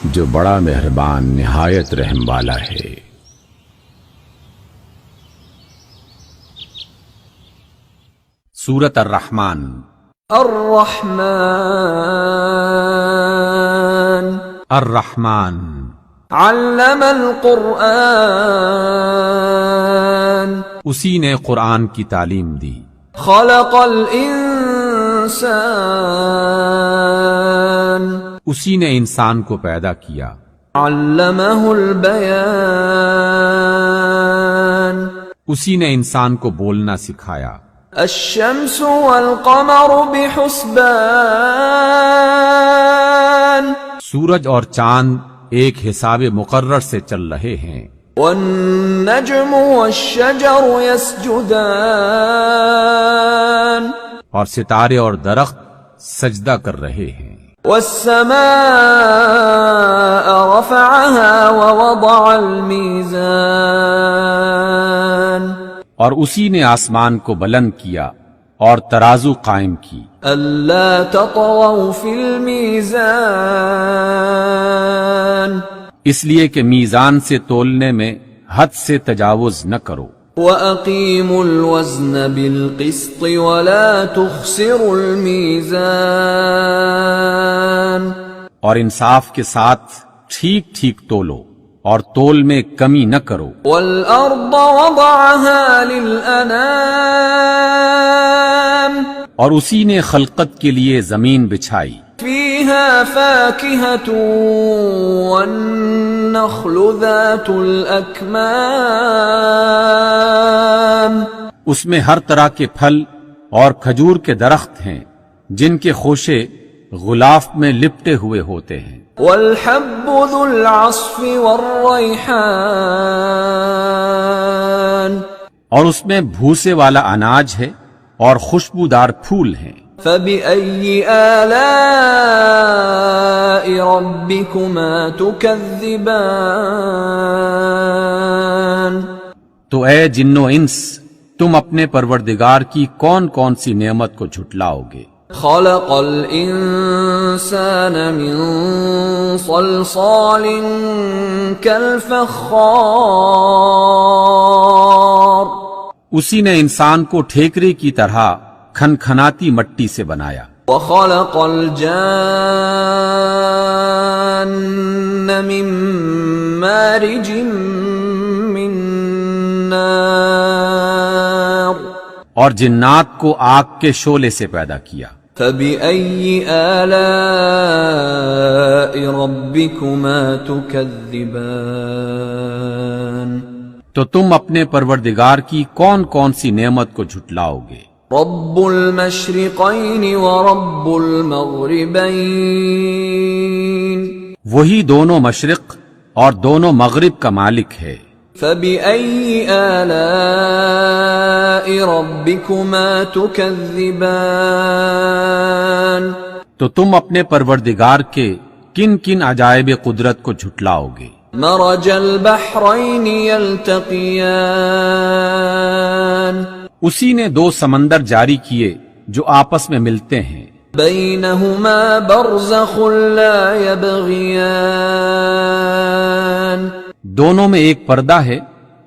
جو بڑا مہربان نہایت رحم والا ہے۔ سورۃ الرحمن۔ الرحمن الرحمن علم القرآن اسی نے قرآن کی تعلیم دی۔ خلق الانسان اسی نے انسان کو پیدا کیا۔ علمہ البیان اسی نے انسان کو بولنا سکھایا۔ الشمس والقمر بحسبان سورج اور چاند ایک حساب مقرر سے چل رہے ہیں۔ والنجم والشجر يسجدان اور ستارے اور درخت سجدہ کر رہے ہیں۔ والسماء رفعها ووضع الميزان اور اسی نے آسمان کو بلند کیا اور ترازو قائم کی۔ ألا تطغوا في الميزان اس لیے کہ میزان سے تولنے میں حد سے تجاوز نہ کرو۔ وَأَقِيمُوا الْوَزْنَ بِالْقِسْطِ وَلَا تُخْسِرُوا الْمِيزَانَ اور انصاف کے ساتھ ٹھیک ٹھیک تولو اور تول میں کمی نہ کرو۔ وَالْأَرْضَ وَضَعَهَا لِلْأَنَامِ اور اسی نے خلقت کے لیے زمین بچھائی۔ فِيهَا فَاكِهَةٌ وَالنَّخْلُ ذَاتُ الْأَكْمَامِ اس میں ہر طرح کے پھل اور کھجور کے درخت ہیں جن کے خوشے غلاف میں لپٹے ہوئے ہوتے ہیں۔ وَالْحَبُّ ذُو الْعَصْفِ وَالرَّيْحَانِ اور اس میں بھوسے والا اناج ہے اور خوشبودار پھول ہیں۔ فَبِأَيِّ آلَاءِ رَبِّكُمَا تُكَذِّبَانِ تو اے جن و انس تم اپنے پروردگار کی کون کون سی نعمت کو جھٹلاؤ گے۔ خَلَقَ الْإِنسَانَ مِنْ صَلْصَالٍ كَالْفَخَّارِ اسی نے انسان کو ٹھیکرے کی طرح کھنکھناتی مٹی سے بنایا۔ وَخَلَقَ الْجَانَّ مِن مَّارِجٍ مِّن نَّارٍ اور جنات کو آگ کے شعلے سے پیدا کیا۔ فَبِأَيِّ آلَاءِ رَبِّكُمَا تُكَذِّبَانِ تو تم اپنے پروردگار کی کون کون سی نعمت کو جھٹلاؤ گے۔ رب المشرقین ورب المغربین وہی دونوں مشرق اور دونوں مغرب کا مالک ہے۔ فَبِأَيِّ آلَاءِ رَبِّكُمَا تُكَذِّبَانِ تو تم اپنے پروردگار کے کن کن عجائب قدرت کو جھٹلاؤ گے۔ مرج البحرین یلتقیان اسی نے دو سمندر جاری کیے جو آپس میں ملتے ہیں۔ بینہما برزخ لا یبغیان دونوں میں ایک پردہ ہے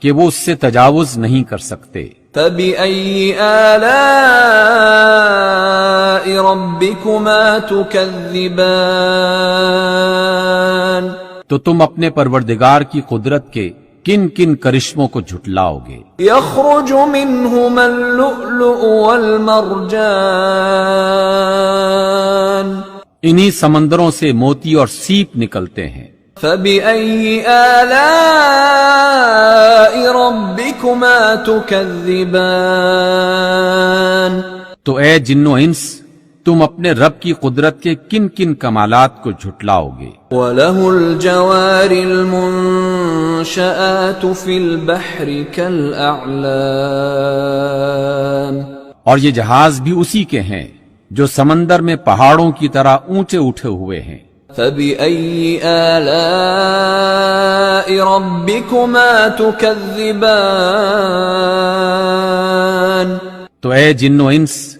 کہ وہ اس سے تجاوز نہیں کر سکتے۔ فَبِأَيِّ آلَاءِ رَبِّكُمَا تُكَذِّبَانِ تو تم اپنے پروردگار کی قدرت کے کن کن کرشموں کو جھٹلاؤ گے۔ يَخْرُجُ مِنْهُمَا اللُّؤْلُؤُ وَالْمَرْجَانُ انہی سمندروں سے موتی اور سیپ نکلتے ہیں۔ فَبِأَيِّ آلَاءِ رَبِّكُمَا تُكَذِّبَانِ تو اے جن و انس تم اپنے رب کی قدرت کے کن کن کمالات کو جھٹلاؤ گے۔ وَلَهُ الْجَوَارِ الْمُنشَآتُ فِي الْبَحْرِ كَالْأَعْلَامِ اور یہ جہاز بھی اسی کے ہیں جو سمندر میں پہاڑوں کی طرح اونچے اٹھے ہوئے ہیں۔ فَبِأَيِّ آلَاءِ رَبِّكُمَا تُكَذِّبَانِ تو اے جن و انس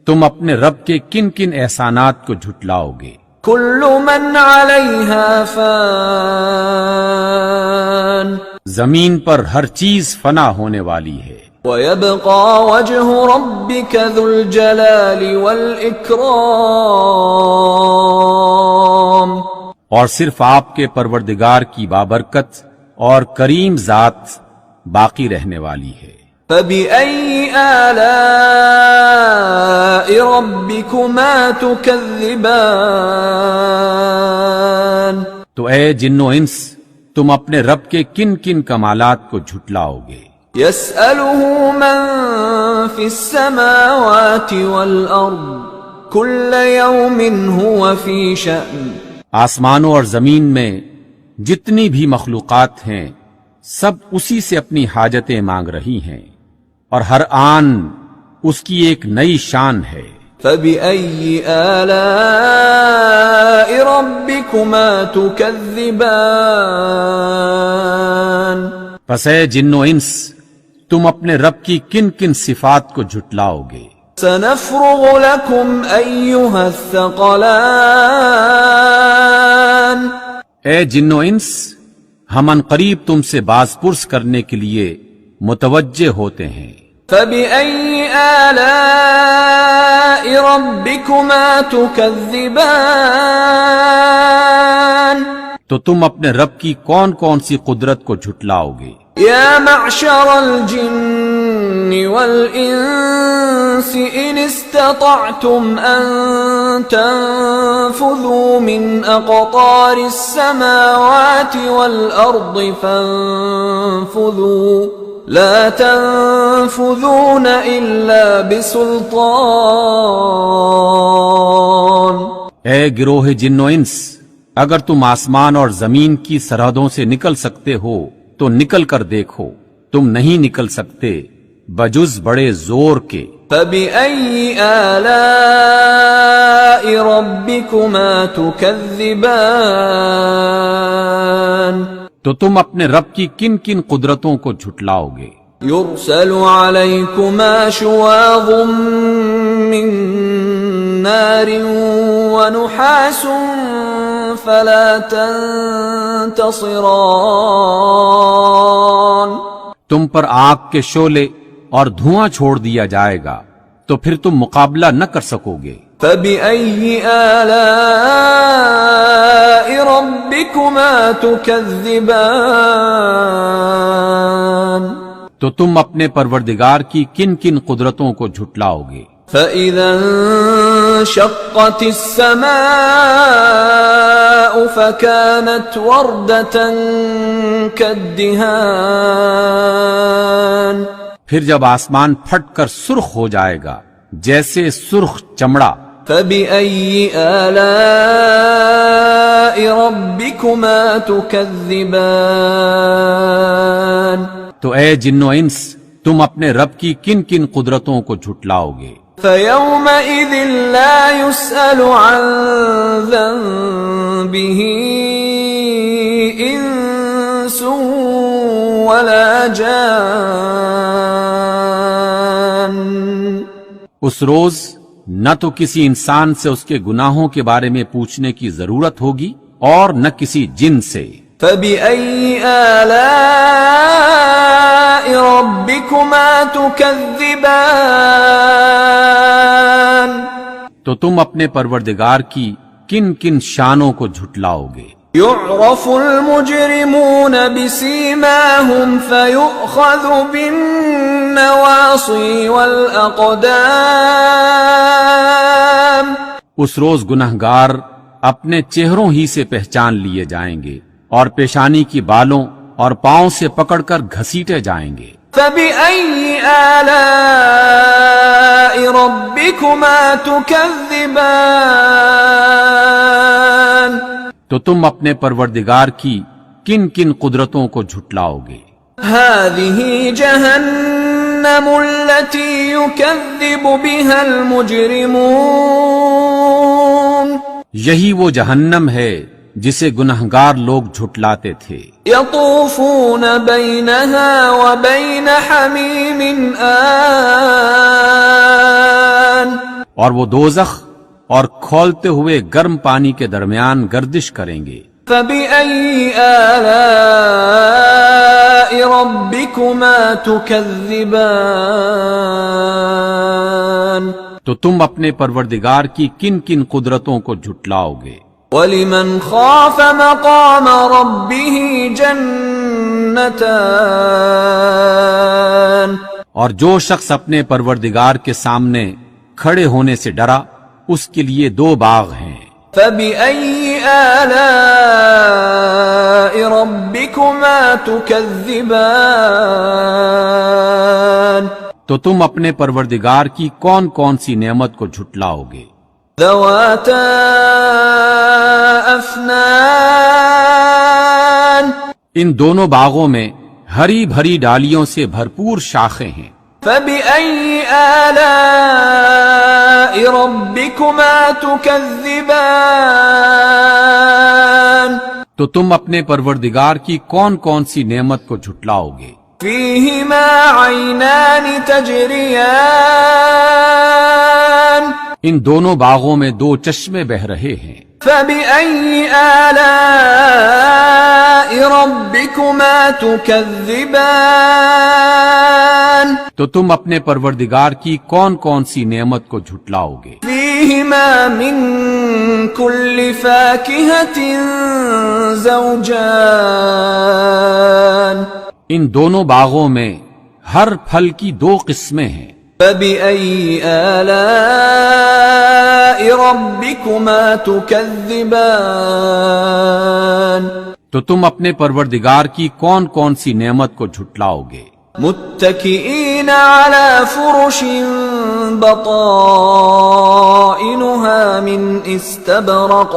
تم اپنے رب کے کن کن احسانات کو جھٹلاؤ گے۔ كل من عليها فان زمین پر ہر چیز فنا ہونے والی ہے، ويبقى وجه ربك ذو الجلال والإكرام اور صرف آپ کے پروردگار کی بابرکت اور کریم ذات باقی رہنے والی ہے۔ فبأي آلاء ربكما تكذبان تو اے جن و انس، تم اپنے رب کے کن کن کمالات کو جھٹلاؤ گے؟ يسأله من في السماوات والأرض كل يوم هو في شأن آسمانوں اور زمین میں جتنی بھی مخلوقات ہیں سب اسی سے اپنی حاجتیں مانگ رہی ہیں، اور ہر آن اس کی ایک نئی شان ہے۔ فبأي آلاء ربكما تكذبان پس اے جن و انس، تم اپنے رب کی کن کن صفات کو جھٹلاؤ گے؟ سنفرغ لكم أيها الثقلان اے جن و انس، ہم ان قریب تم سے باز پرس کرنے کے لیے متوجہ ہوتے ہیں۔ فبأي آلاء ربكما تكذبان تو تم اپنے رب کی کون کون سی قدرت کو جھٹلاؤ گے؟ يا معشر الجن والإنس إن استطعتم أن تنفذوا من أقطار السماوات والأرض فانفذوا لا تنفذون إلا بسلطان اے گروہ جن و انس، اگر تم آسمان اور زمین کی سرحدوں سے نکل سکتے ہو تو نکل کر دیکھو، تم نہیں نکل سکتے بجز بڑے زور کے۔ فبأي آلاء ربكما تكذبان تو تم اپنے رب کی کن کن قدرتوں کو جھٹلاؤ گے؟ يرسل عليكما شواظ من نار ونحاس فلا تنتصران تم پر آگ کے شعلے اور دھواں چھوڑ دیا جائے گا تو پھر تم مقابلہ نہ کر سکو گے۔ فبأي آلاء ربكما تكذبان تو تم اپنے پروردگار کی کن کن قدرتوں کو جھٹلاؤ گے؟ فإذا انشقت السماء فكانت وردة كالدهان پھر جب آسمان پھٹ کر سرخ ہو جائے گا جیسے سرخ چمڑا۔ فبأي آلاء ربكما تكذبان تو اے جن و انس، تم اپنے رب کی کن کن قدرتوں کو جھٹلاؤ گے؟ فيومئذ لا يسأل عن ذنبه إنس ولا جان اس روز نہ تو کسی انسان سے اس کے گناہوں کے بارے میں پوچھنے کی ضرورت ہوگی اور نہ کسی جن سے۔ فبأي آلاء ربكما تكذبان تو تم اپنے پروردگار کی کن کن شانوں کو جھٹلاؤ گے؟ يعرف المجرمون بسيماهم فيؤخذ بالنواصي والأقدام اس روز گنہگار اپنے چہروں ہی سے پہچان لیے جائیں گے اور پیشانی کی بالوں اور پاؤں سے پکڑ کر گھسیٹے جائیں گے۔ فبأي آلاء ربكما تكذبان تو تم اپنے پروردگار کی کن کن قدرتوں کو جھٹلاؤ گے؟ هذه جهنم التي يكذب بها المجرمون یہی وہ جہنم ہے جسے گنہگار لوگ جھٹلاتے تھے۔ يطوفون بينها وبين حميم آن اور وہ دوزخ اور کھولتے ہوئے گرم پانی کے درمیان گردش کریں گے۔ فَبِأَيِّ آلَاءِ رَبِّكُمَا تُكَذِّبَانِ تو تم اپنے پروردگار کی کن کن قدرتوں کو جھٹلاؤ گے؟ وَلِمَنْ خَافَ مَقَامَ رَبِّهِ جَنَّتَانِ اور جو شخص اپنے پروردگار کے سامنے کھڑے ہونے سے ڈرا اس کے لیے 2 باغ ہیں۔ فَبِأَيِّ آلَاءِ رَبِّكُمَا تُكَذِّبَانِ تو تم اپنے پروردگار کی کون کون سی نعمت کو جھٹلاؤ گے؟ ذَوَاتَا أَفْنَانٍ ان دونوں باغوں میں ہری بھری ڈالیوں سے بھرپور شاخیں ہیں۔ فَبِأَيِّ آلَاءِ رَبِّكُمَا تُكَذِّبَانِ تو تم اپنے پروردگار کی کون کون سی نعمت کو جھٹلاؤ گے؟ فِيهِمَا عَيْنَانِ تَجْرِيَانِ ان دونوں باغوں میں 2 چشمے بہ رہے ہیں۔ فَبِأَيِّ آلَاءِ رَبِّكُمَا تُكَذِّبَانِ تو تم اپنے پروردگار کی کون کون سی نعمت کو جھٹلاؤ گے؟ فِيهِمَا مِن كُلِّ فَاكِهَةٍ زَوْجَانِ ان دونوں باغوں میں ہر پھل کی 2 قسمیں ہیں۔ فَبِأَيِّ آلَاءِ رَبِّكُمَا تُكَذِّبَانِ تو تم اپنے پروردگار کی کون کون سی نعمت کو جھٹلاؤ گے؟ متكئين على فرش بطائنها من استبرق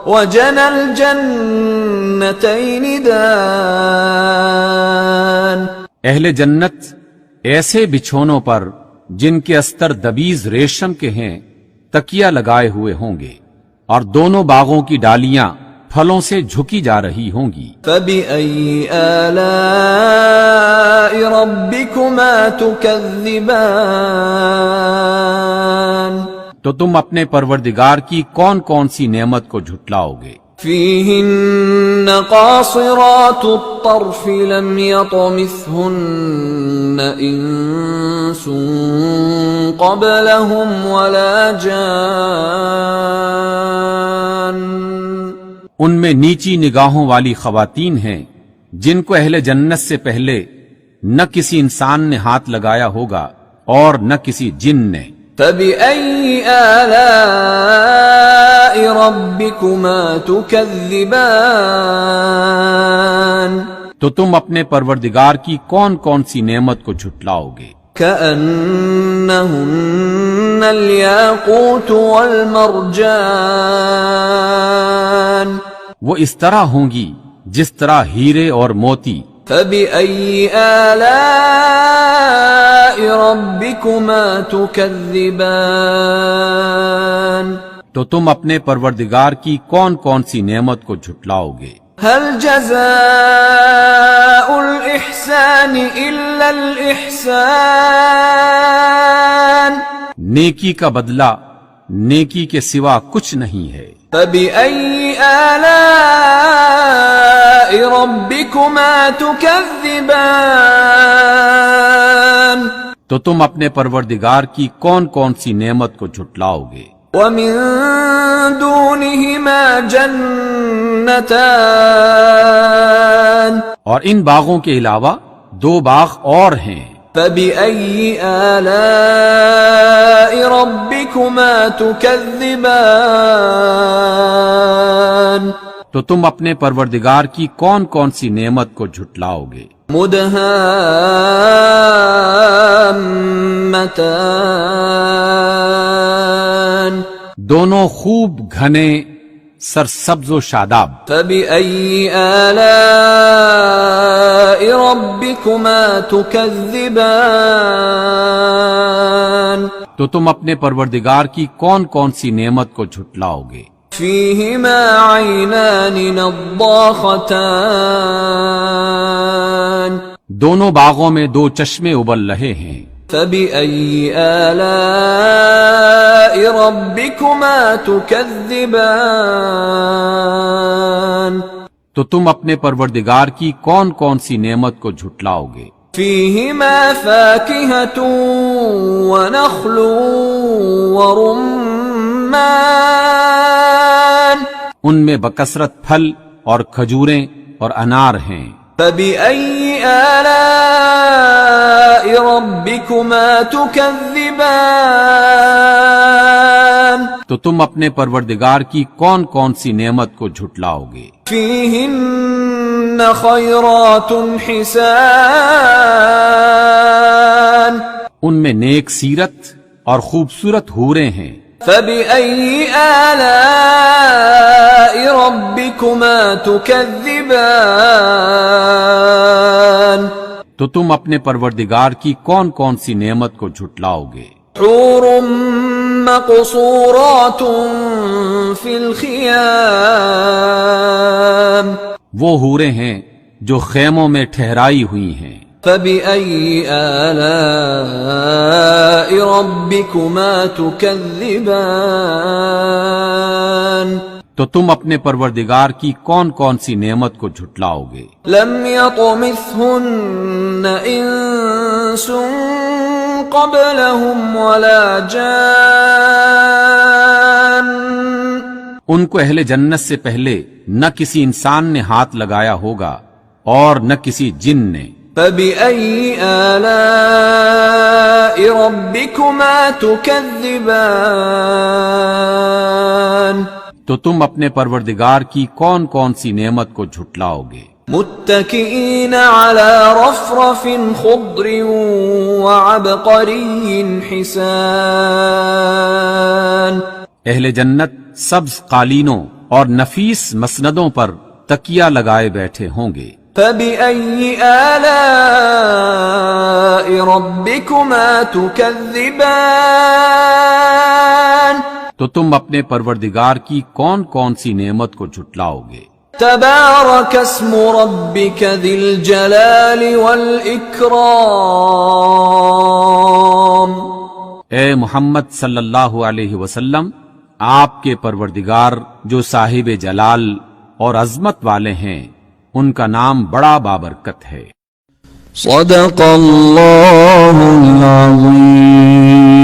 وجنى الجنتين دان اہل جنت ایسے بچھونوں پر جن کے استر دبیز ریشم کے ہیں تکیہ لگائے ہوئے ہوں گے، اور دونوں باغوں کی ڈالیاں پھلوں سے جھکی جا رہی ہوں گی۔ فَبِأَيِّ آلَاءِ رَبِّكُمَا تُكَذِّبَانِ تو تم اپنے پروردگار کی کون کون سی نعمت کو جھٹلاؤ گے؟ فِيهِنَّ قَاصِرَاتُ الطَّرْفِ لَمْ يَطْمِثْهُنَّ إِنسٌ قَبْلَهُمْ وَلَا جَانٌّ ان میں نیچی نگاہوں والی خواتین ہیں جن کو اہل جنت سے پہلے نہ کسی انسان نے ہاتھ لگایا ہوگا اور نہ کسی جن نے۔ فَبِأَيِّ آلَاءِ رَبِّكُمَا تُكَذِّبَانِ تو تم اپنے پروردگار کی کون کون سی نعمت کو جھٹلاؤ گے؟ كَأَنَّهُنَّ الْيَاقُوتُ وَالْمَرْجَانُ وہ اس طرح ہوں گی جس طرح ہیرے اور موتی۔ فَبِأَيِّ آلَاءِ رَبِّكُمَا تُكَذِّبَانِ تو تم اپنے پروردگار کی کون کون سی نعمت کو جھٹلاؤ گے؟ هَلْ جَزَاءُ الْإِحْسَانِ إِلَّا الْإِحْسَانُ نیکی کا بدلہ نیکی کے سوا کچھ نہیں ہے۔ فَبِأَيِّ آلَاءِ رَبِّكُمَا تُكَذِّبَانِ تو تم اپنے پروردگار کی کون کون سی نعمت کو جھٹلاؤ گے؟ وَمِن دُونِهِمَا جَنَّتَانِ اور ان باغوں کے علاوہ 2 باغ اور ہیں۔ فَبِأَيِّ آلَاءِ رَبِّكُمَا تُكَذِّبَانِ تو تم اپنے پروردگار کی کون کون سی نعمت کو جھٹلاؤ گے؟ مُدْهَامَّتَانِ دونوں خوب گھنے سرسبز و شاداب۔ فَبِأَيِّ آلَاءِ رَبِّكُمَا تُكَذِّبَانِ تو تم اپنے پروردگار کی کون کون سی نعمت کو جھٹلاؤ گے؟ فِيهِمَا عَيْنَانِ نَضَّاخَتَانِ دونوں باغوں میں 2 چشمے ابل رہے ہیں۔ فبأي آلاء ربكما تكذبان تو تم اپنے پروردگار کی کون کون سی نعمت کو جھٹلاؤ گے؟ فيهما فاكهة ونخل ورمان ان میں بکثرت پھل اور کھجوریں اور انار ہیں۔ فبأي آلاء ربكما تكذبان تو تم اپنے پروردگار کی کون کون سی نعمت کو جھٹلاؤ گے؟ فيهن خيرات حسان ان میں نیک سیرت اور خوبصورت حوریں ہیں۔ فبأي آلاء ربكما تكذبان تو تم اپنے پروردگار کی کون کون سی نعمت کو جھٹلاؤ گے؟ حور مقصورات في الخيام وہ حوریں ہیں جو خیموں میں ٹھہرائی ہوئی ہیں۔ فبأي آلاء ربكما تكذبان تو تم اپنے پروردگار کی کون کون سی نعمت کو جھٹلاؤ گے؟ لم يطمثهن انس قبلهم ولا جان ان کو اہل جنت سے پہلے نہ کسی انسان نے ہاتھ لگایا ہوگا اور نہ کسی جن نے۔ فبأي آلاء ربكما تكذبان تو تم اپنے پروردگار کی کون کون سی نعمت کو جھٹلاؤ گے؟ متكئين على رفرف خضر وعبقري حسان اہل جنت سبز قالینوں اور نفیس مسندوں پر تکیہ لگائے بیٹھے ہوں گے۔ فبأي آلاء ربكما تكذبان تو تم اپنے پروردگار کی کون کون سی نعمت کو جھٹلاؤ گے؟ تبارك اسم ربك ذي الجلال والإكرام اے محمد صلی اللہ علیہ وسلم، آپ کے پروردگار جو صاحب جلال اور عظمت والے ہیں، ان کا نام بڑا بابرکت ہے۔ صدق اللہ العظیم۔